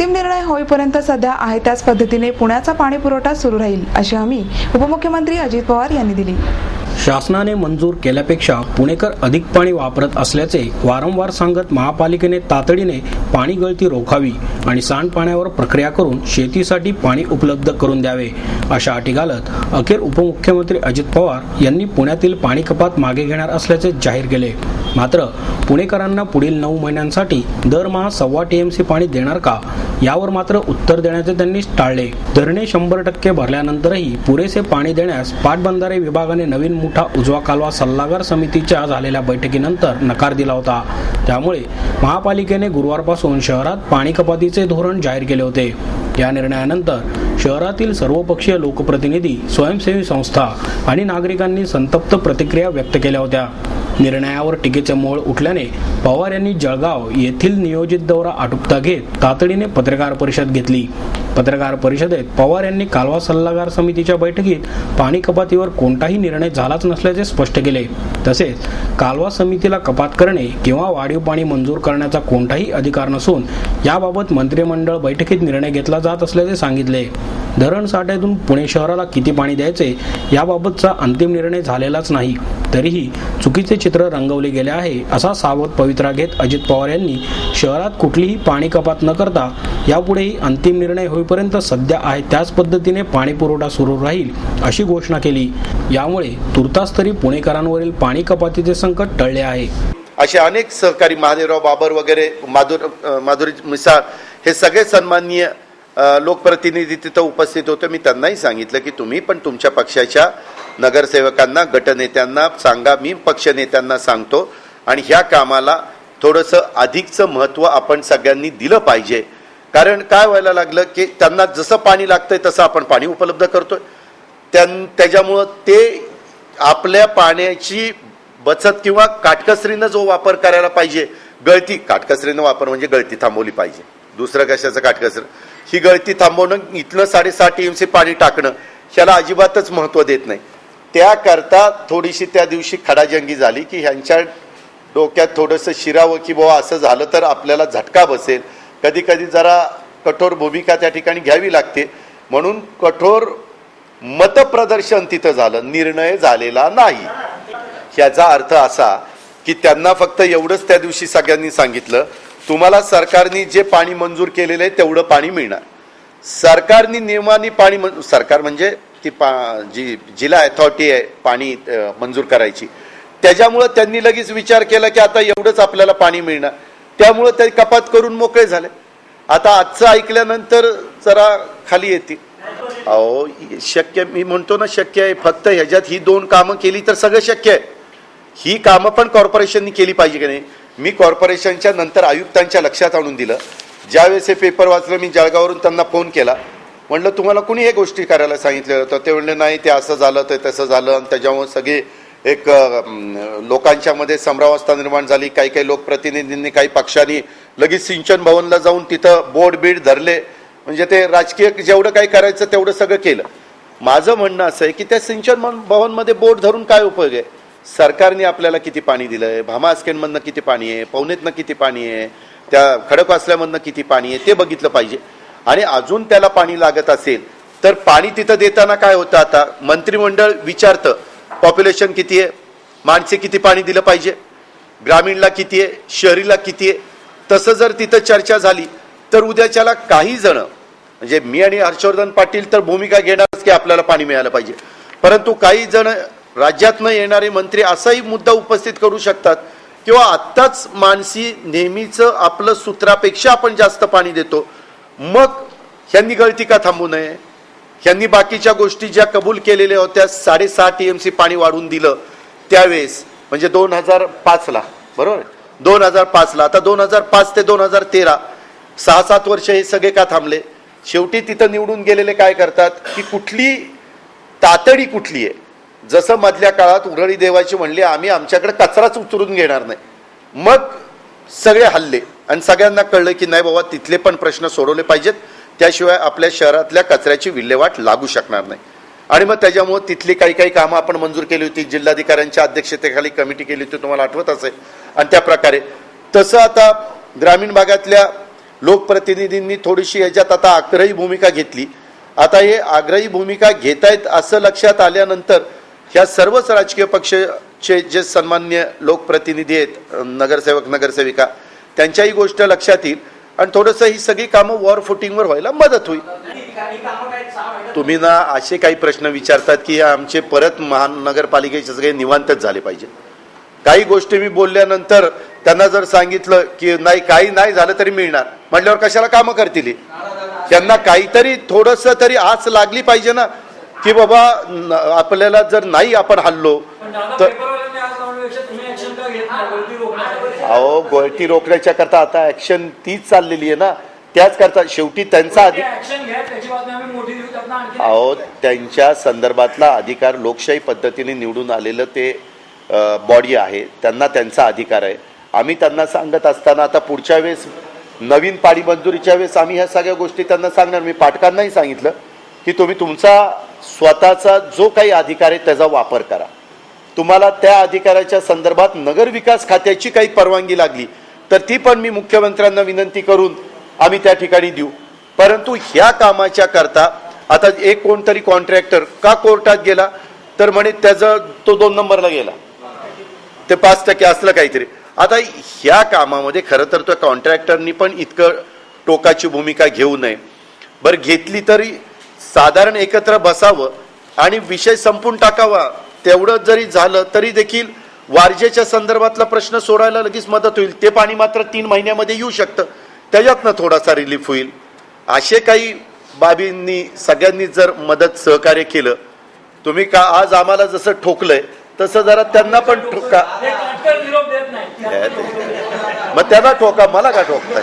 अंतिम निर्णय होईपर्यंत सध्या आहे त्याच पद्धतीने पुण्याचा पाणी पुरवठा सुरू राहील अशी हमी उपमुख्यमंत्री अजित पवार यांनी दिली। शासनाने मंजूर केल्यापेक्षा पुणेकर अधिक पाणी वापरत असल्याचे वारंवार सांगत महापालिकेने तातडीने पाणी गळती रोखावी आणि सांडपाण्यावर प्रक्रिया करून शेतीसाठी पाणी उपलब्ध करून द्यावे अशा अटी घालत अखेर उपमुख्यमंत्री अजित पवार यांनी पुण्यातील पाणी कपात मागे घेणार असल्याचे जाहीर केले। मात्र पुणेकरांना पुढील 9 महिन्यांसाठी दरमहा 1.25 TMC पाणी देणार का यावर मात्र उत्तर देण्याचे त्यांनी टाळले। धरणे 100% भरल्यानंतरही पुरेसे पाणी देण्यास पाटबंधारे विभागाने नवीन मुठा उजवा कालवा सल्लागार समितीच्या झालेल्या बैठकीनंतर नकार दिला होता। त्यामुळे महापालिकेने गुरुवारपासून शहरात पाणी कपातीचे धोरण जाहीर केले होते। या निर्णयानंतर शहरातील सर्वपक्षीय लोकप्रतिनिधी, स्वयंसेवी संस्था आणि नागरिकांनी संतप्त प्रतिक्रिया व्यक्त केल्या होत्या। निर्णयावर टीकेचे मोळ उठल्याने पवार यांनी जळगाव येथील नियोजित दौरा आटोपता घेत तातडीने पत्रकार परिषद घेतली। पत्रकार परिषदेत पवार यांनी कालवा सल्लागार समितीच्या बैठकीत पाणी कपातीवर कोणताही निर्णय झालाच नसल्याचे स्पष्ट केले। तसेच कालवा समितीला कपात करणे किंवा वाढीव पाणी मंजूर करण्याचा कोणताही अधिकार नसून याबाबत मंत्रिमंडळ बैठकीत निर्णय घेतला जात असल्याचे सांगितले। धरण साठ्यातून पुणे शहराला किती पाणी द्यायचे याबाबतचा अंतिम निर्णय झालेलाच नाही, तरीही चुकीचे चित्र रंगवले गेले आहे असा सावध पवित्रा घेत अजित पवार यांनी शहरात कुठलीही पाणी कपात न करता यापुढेही अंतिम निर्णय होईपर्यंत सध्या आहे त्याच पद्धतीने पाणी पुरवठा सुरू राहील अशी घोषणा केली। यामुळे तुर्तास तरी पुणेकरांवरील पाणी कपातीचे संकट टळले आहे। असे अनेक सहकारी महादेवराव बाबर वगैरे माधुरी मिसाळ हे सगळे सन्माननीय लोकप्रतिनिधी तिथं उपस्थित होते। मी त्यांनाही सांगितलं की तुम्ही पण तुमच्या पक्षाच्या नगरसेवकांना, गटनेत्यांना सांगा, मी पक्षनेत्यांना सांगतो आणि ह्या कामाला थोडंसं अधिकचं महत्त्व आपण सगळ्यांनी दिलं पाहिजे। कारण काय व्हायला लागलं की त्यांना जसं पाणी लागतंय तसं आपण पाणी उपलब्ध करतोय, त्याच्यामुळं ते आपल्या पाण्याची बचत किंवा काटकसरीनं जो वापर करायला पाहिजे, गळती काटकसरीनं वापर म्हणजे गळती थांबवली पाहिजे, दुसरं कशाचं काटकसर, ही गळती थांबवणं, इथलं 7.5 TMC पाणी टाकणं ह्याला अजिबातच महत्त्व देत नाही। त्याकरता थोडीशी त्या दिवशी खडाजंगी झाली की ह्यांच्या डोक्यात थोडंसं शिरावं की बाबा असं झालं तर आपल्याला झटका बसेल, कधी कधी जरा कठोर भूमिका त्या ठिकाणी घ्यावी लागते, म्हणून कठोर मतप्रदर्शन तिथं झालं, निर्णय झालेला नाही। ह्याचा अर्थ असा की त्यांना फक्त एवढंच त्या दिवशी सगळ्यांनी सांगितलं, तुम्हाला सरकारने जे पाणी मंजूर केलेलं आहे तेवढं पाणी मिळणार। सरकारने नियमाने पाणी सरकार म्हणजे ती जी जिल्हा अथॉरिटी आहे पाणी मंजूर करायची, त्याच्यामुळे त्यांनी लगेच विचार केला की आता एवढंच आपल्याला पाणी मिळणार, त्यामुळे ते कपात करून मोकळे झाले। आता आजचं ऐकल्यानंतर जरा खाली येते। अहो शक्य, मी म्हणतो ना शक्य आहे, फक्त ह्याच्यात ही 2 कामं केली तर सगळं शक्य आहे। ही कामं पण कॉर्पोरेशननी केली पाहिजे की नाही। मी कॉर्पोरेशनच्या नंतर आयुक्तांच्या लक्षात आणून दिलं, ज्यावेळेस हे पेपर वाचलं मी जळगाववरून त्यांना फोन केला, म्हणलं तुम्हाला कुणी हे गोष्टी करायला सांगितलं होतं? ते म्हणले नाही, ते असं झालं ते तसं झालं आणि त्याच्यामुळे सगळे एक लोकांच्या मध्ये संभ्रमावस्था निर्माण झाली। काही काही लोकप्रतिनिधींनी, काही पक्षांनी लगेच सिंचन भवनला जाऊन तिथं बोर्ड बीड धरले, म्हणजे ते राजकीय जेवढं काही करायचं तेवढं सगळं केलं। माझं म्हणणं असं आहे की त्या सिंचन भवनमध्ये बोर्ड धरून काय उपयोग आहे? सरकारने आपल्याला किती पाणी दिलंय, भामा आस्केनमधनं किती पाणी आहे, पवनेतनं किती पाणी आहे, त्या खडकवासल्यामधनं किती पाणी आहे ते बघितलं पाहिजे। आणि अजून त्याला पाणी लागत असेल तर पाणी तिथं देताना काय होतं, आता मंत्रिमंडळ विचारतं पॉप्युलेशन किती आहे, माणसे किती पाणी दिलं पाहिजे, ग्रामीणला किती आहे, शहरीला किती आहे, तसं जर तिथं चर्चा झाली तर उद्याच्याला काही जण, म्हणजे मी आणि हर्षवर्धन पाटील तर भूमिका घेणारच की आपल्याला पाणी मिळालं पाहिजे, परंतु काही जण राज्यातनं येणारे मंत्री असाही मुद्दा उपस्थित करू शकतात किंवा आत्ताच मानसी नेहमीच आपलं सूत्रापेक्षा आपण जास्त पाणी देतो, मग ह्यांनी गळती का थांबू नये? ह्यांनी बाकीच्या गोष्टी ज्या कबूल केलेल्या होत्या, 6.5 TMC पाणी वाढून दिलं त्यावेळेस, म्हणजे 2005ला, बरोबर, 2005ला, आता 2005 ते 2013 6-7 वर्ष हे सगळे का थांबले? शेवटी तिथं निवडून गेलेले काय करतात की कुठली तातडी कुठली आहे, जसं मधल्या काळात उरळी देवाची म्हणली आम्ही आमच्याकडे कचराच उचलून घेणार नाही, मग सगळे हल्ले आणि सगळ्यांना कळलं की नाही बाबा तिथले पण प्रश्न सोडवले पाहिजेत, त्याशिवाय आपल्या शहरातल्या कचऱ्याची विल्हेवाट लागू शकणार नाही। आणि मग त्याच्यामुळे तिथली काही काही कामं आपण मंजूर केली होती, जिल्हाधिकाऱ्यांच्या अध्यक्षतेखाली कमिटी केली होती, तुम्हाला आठवत असेल, आणि त्या प्रकारे तसं आता ग्रामीण भागातल्या लोकप्रतिनिधींनी थोडीशी याच्यात आता आग्रही भूमिका घेतली. आता हे आग्रही भूमिका घेतायत असं लक्षात आल्यानंतर ह्या सर्वच राजकीय पक्षाचे जे सन्मान्य लोकप्रतिनिधी आहेत, नगरसेवक नगरसेविका, त्यांच्याही गोष्ट लक्षात येईल आणि थोडंसं ही सगळी कामं वॉर फुटिंगवर व्हायला मदत होईल. तुम्ही ना असे काही प्रश्न विचारतात की आमचे परत महानगरपालिकेचे सगळे निवांतच झाले पाहिजे. काही गोष्टी मी बोलल्यानंतर त्यांना जर सांगितलं की नाही काही नाही झालं तरी मिळणार म्हटल्यावर कशाला कामं करतील? त्यांना काहीतरी थोडंसं तरी आस लागली पाहिजे ना की बाबा आपल्याला जर नाही आपण हल्लो तर अहो गळती रोखण्याच्या करता आता ऍक्शन तीच चाललेली आहे ना, त्याच करता शेवटी त्यांचा अहो त्यांच्या संदर्भातला अधिकार लोकशाही पद्धतीने निवडून आलेलं ते बॉडी आहे, त्यांना त्यांचा अधिकार आहे. आम्ही त्यांना सांगत असताना आता पुढच्या वेळेस नवीन पाणी मंजुरीच्या वेळेस आम्ही ह्या सगळ्या गोष्टी त्यांना सांगणार. मी पाटकांनाही सांगितलं की तुम्ही तुमचा स्वतःचा जो काही अधिकार आहे त्याचा वापर करा. तुम्हाला त्या अधिकाराच्या संदर्भात नगर विकास खात्याची काही परवानगी लागली तर ती पण मी मुख्यमंत्र्यांना विनंती करून आम्ही त्या ठिकाणी देऊ. परंतु ह्या कामाच्या करता आता एक कोणतरी कॉन्ट्रॅक्टर का कोर्टात गेला तर म्हणे त्याचा तो 2 नंबरला गेला, ते 5% असलं काहीतरी. आता ह्या कामामध्ये खरं तर त्या कॉन्ट्रॅक्टरनी पण इतकं टोकाची भूमिका घेऊ नये. बरं घेतली तरी साधारण एकत्र बसावं आणि विषय संपून टाकावा. तेवढं जरी झालं तरी देखील वारजेच्या संदर्भातला प्रश्न सोडायला लगेच मदत होईल. ते पाणी मात्र 3 महिन्यामध्ये येऊ शकतं, त्याच्यातनं थोडासा रिलीफ होईल. असे काही बाबींनी सगळ्यांनी जर मदत सहकार्य केलं, तुम्ही का आज आम्हाला जसं ठोकलंय तसं जरा त्यांना पण ठोका. मग त्यांना ठोका, मला का ठोकता?